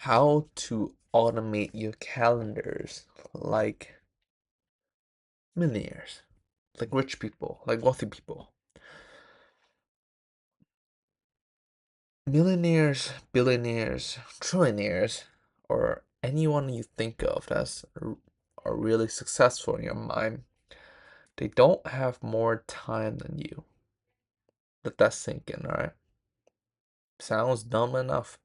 How to automate your calendars like millionaires, like rich people, like wealthy people. Millionaires, billionaires, trillionaires, or anyone you think of are really successful in your mind, they don't have more time than you. Let that sink in, alright? Sounds dumb enough.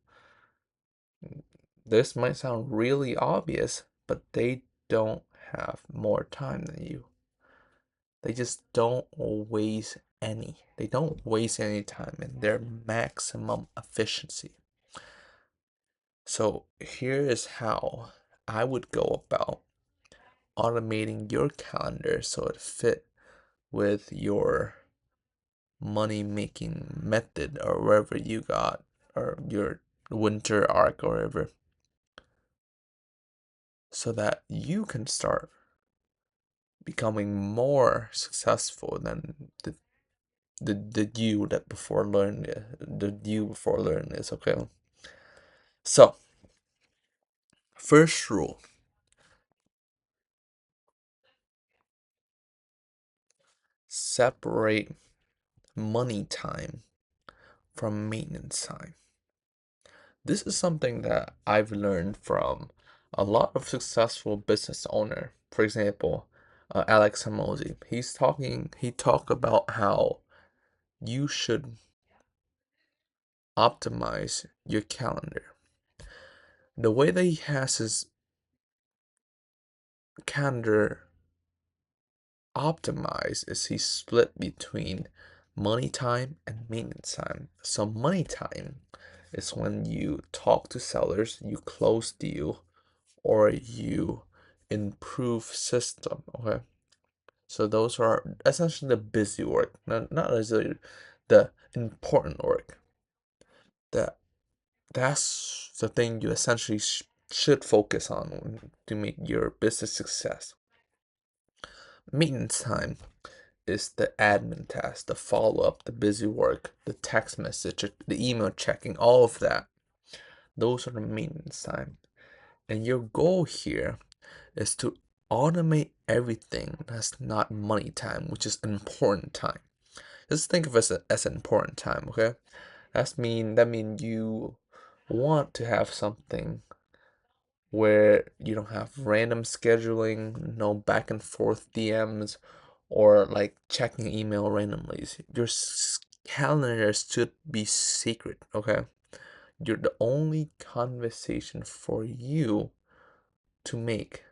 This might sound really obvious, but they don't have more time than you. They just don't waste any. They don't waste any time in their maximum efficiency. So here is how I would go about automating your calendar so it fit with your money making method or wherever you got or your winter arc or wherever, so that you can start becoming more successful than the you that before learned the you before learning this. Okay, so first rule: separate money time from maintenance time. This is something that I've learned from a lot of successful business owner. For example, Alex Hamosi. He talked about how you should optimize your calendar. The way that he has his calendar optimized is he split between money time and maintenance time. So money time is when you talk to sellers, you close deal, or you improve system. Okay, so those are essentially the busy work, not necessarily the important work. That that's the thing you essentially should focus on to make your business success. Maintenance time is the admin task, the follow up, the busy work, the text message, the email checking, all of that. Those are the maintenance time. And your goal here is to automate everything that's not money time, which is important time. Just think of it as an important time, okay? That mean you want to have something where you don't have random scheduling, no back and forth DMs, or like checking email randomly. Your calendar should be secret, okay? You're the only conversation for you to make.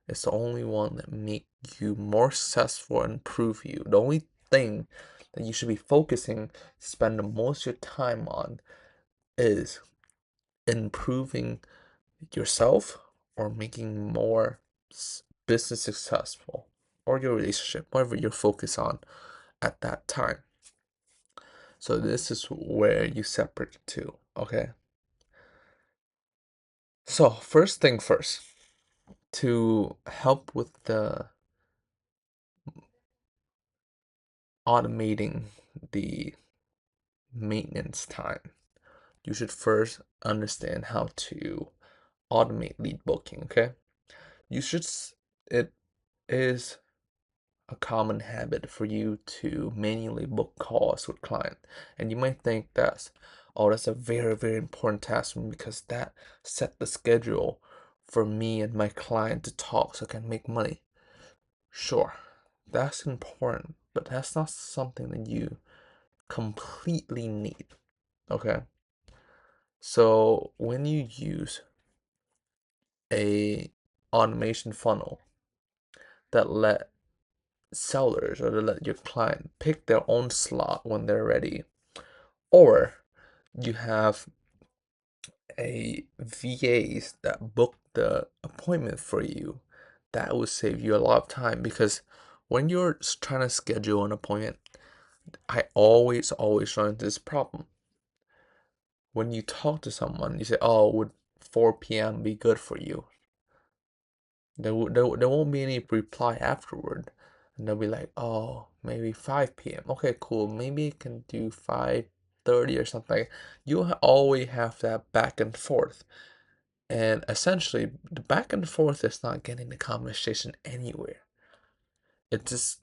It's the only one that make you more successful and improve you. The only thing that you should be focusing, spend the most of your time on is improving yourself or making more business successful or your relationship, whatever you're focused on at that time. So this is where you separate the two, okay? So first thing first, to help with the automating the maintenance time, you should first understand how to automate lead booking, okay? You should, it is a common habit for you to manually book calls with client. And you might think that's a very, very important task for me because that set the schedule for me and my client to talk so I can make money. Sure, that's important, but that's not something that you completely need. Okay? So when you use a automation funnel that let sellers or to let your client pick their own slot when they're ready, or you have a VAs that book the appointment for you, that will save you a lot of time. Because when you're trying to schedule an appointment, I always run into this problem. When you talk to someone, you say, oh, would 4 p.m. be good for you? There won't be any reply afterward. And they'll be like, oh, maybe 5 p.m. Okay, cool. Maybe you can do 5:30 or something. You'll always have that back and forth. And essentially, the back and forth is not getting the conversation anywhere. It's just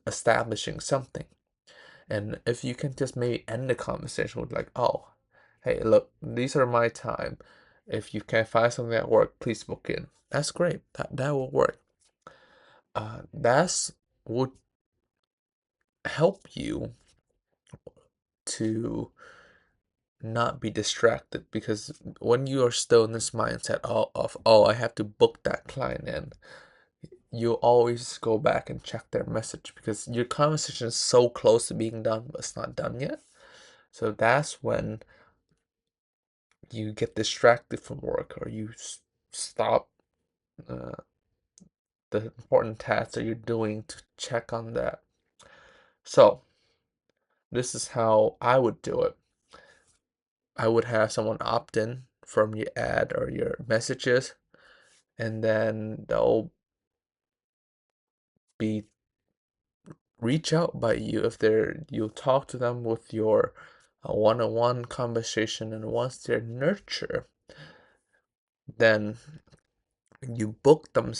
establishing something. And if you can just maybe end the conversation with like, oh, hey, look, these are my time. If you can find something at work, please book in. That's great. That will work. That's would help you to not be distracted, because when you are still in this mindset of I have to book that client in, you always go back and check their message because your conversation is so close to being done, but it's not done yet. So that's when you get distracted from work, or you stop uh, the important tasks that you're doing to check on that. So this is how I would do it. I would have someone opt in from your ad or your messages, and then they'll be reach out by you if they're you'll talk to them with your one-on-one conversation, and once they're nurtured, then you book them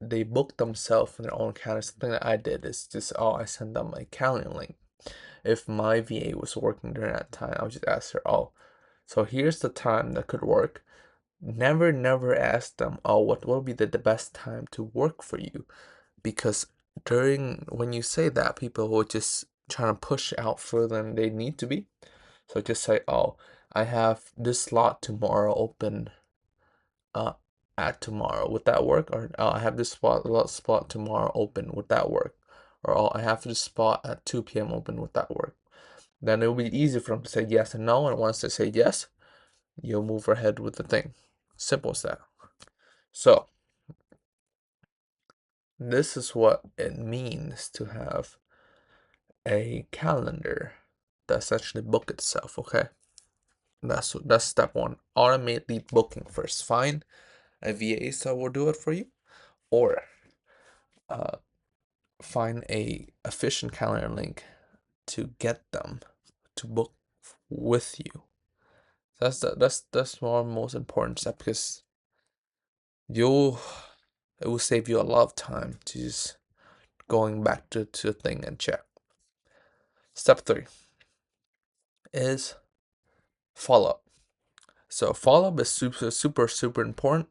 they book themselves in their own calendar. Something that I did is just, I send them my calendar link. If my VA was working during that time, I would just ask her, so here's the time that could work. Never ask them, what will be the best time to work for you, because when you say that, people will just try to push out further than they need to be. So just say, I have this slot tomorrow open uh at tomorrow. Would that work? Or, I have this spot tomorrow open. Would that work? Or, I have this spot at 2 p.m. open. Would that work? Then it will be easy for them to say yes and no. And once they say yes, you'll move ahead with the thing. Simple as that. So this is what it means to have a calendar that essentially book itself. Okay, that's step one. Automate lead booking first. Find a VA that will do it for you, or uh, find a efficient calendar link to get them to book with you. That's one of the most important step, because you'll it will save you a lot of time to just going back to the thing and check. Step three is follow up. So follow up is super important,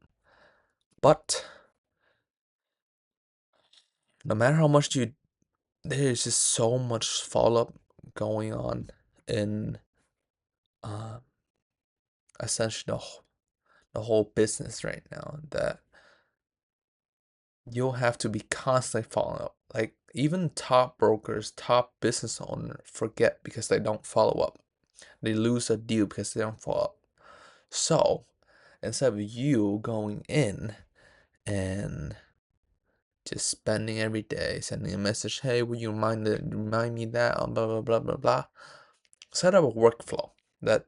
but no matter how much there's just so much follow up going on in uh, essentially the whole business right now, that you'll have to be constantly following up. Like, even top brokers, top business owners forget because they don't follow up. They lose a deal because they don't follow up. So instead of you going in and just spending every day sending a message, hey, will you remind me that, blah blah blah blah blah, set up a workflow that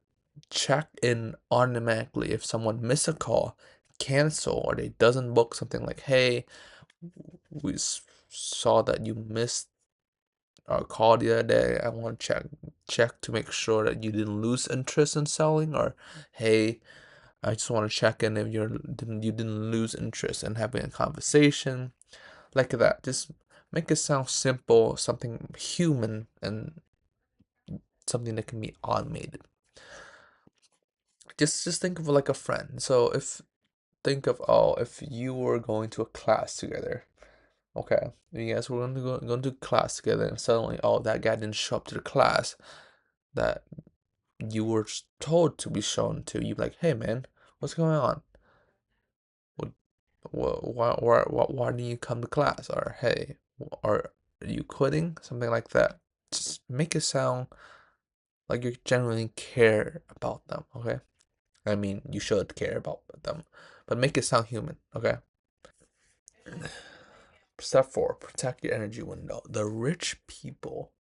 check in automatically if someone miss a call, cancel, or they doesn't book something, like, hey, we saw that you missed our call the other day. I want to check to make sure that you didn't lose interest in selling, or, hey, I just want to check in if you didn't lose interest in having a conversation, like that. Just make it sound simple, something human, and something that can be automated. Just think of it like a friend. So think of, if you were going to a class together. Okay, you guys were going to class together, and suddenly, that guy didn't show up to the class that you were told to be shown to. You're like, hey man, what's going on? Why didn't you come to class? Or, hey, are you quitting? Something like that. Just make it sound like you genuinely care about them, okay? I mean, you should care about them, but make it sound human, okay? Step 4, protect your energy window. The rich people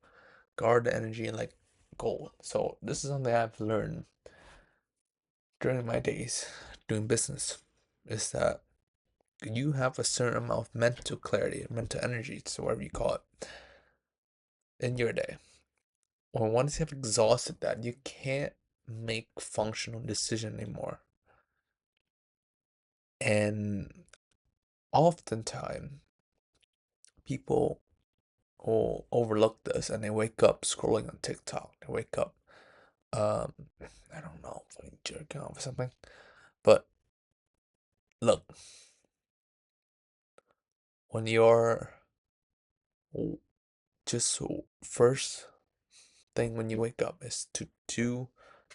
guard the energy like gold. So this is something I've learned during my days doing business, is that you have a certain amount of mental clarity, mental energy, so whatever you call it, in your day. Once you have exhausted that, you can't make functional decision anymore. And oftentimes people will overlook this and they wake up scrolling on TikTok. They wake up, um, I don't know, fucking jerking off or something. But look, when you're just first thing when you wake up is to do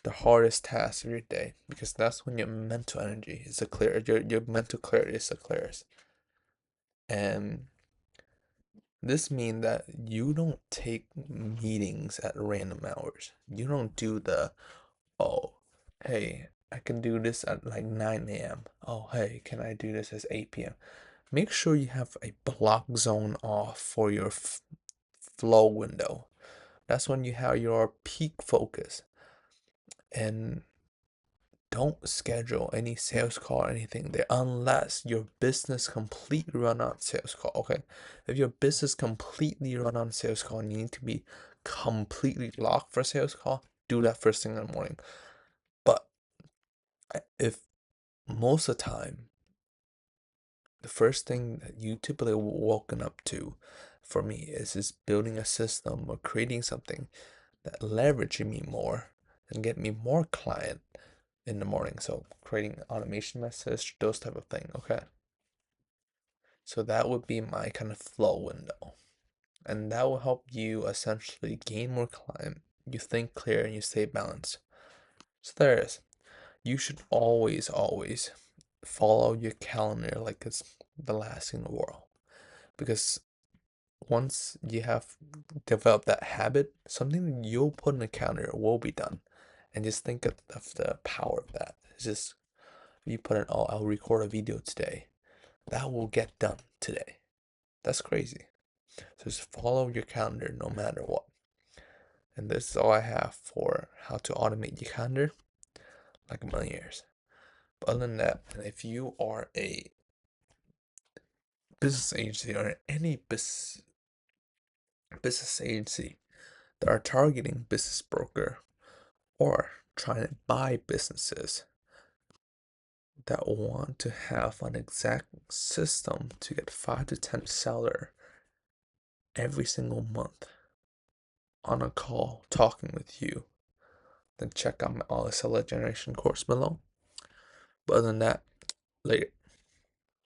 the hardest task of your day, because that's when your mental energy is the clear, your mental clarity is the clearest. And this means that you don't take meetings at random hours. You don't do the, oh, hey, I can do this at like 9 a.m. Oh, hey, can I do this at 8 p.m.? Make sure you have a block zone off for your flow window. That's when you have your peak focus. And don't schedule any sales call or anything there unless your business completely run on sales call. Okay, if your business completely run on sales call and you need to be completely locked for sales call, do that first thing in the morning. But if most of the time the first thing that you typically woken up to for me is building a system or creating something that leveraging me more and get me more client in the morning. So creating automation message, those type of thing. Okay. So that would be my kind of flow window. And that will help you essentially gain more client. You think clear and you stay balanced. So there it is. You should always, always follow your calendar like it's the last thing in the world. Because once you have developed that habit, something you'll put in the calendar will be done. And just think of the power of that. It's just, you put in, oh, I'll record a video today. That will get done today. That's crazy. So just follow your calendar no matter what. And this is all I have for how to automate your calendar like millionaires. But other than that, if you are a business agency or any business agency that are targeting business broker or trying to buy businesses that want to have an exact system to get 5 to 10 seller every single month on a call talking with you, then check out my All Seller Generation course below. But other than that, later.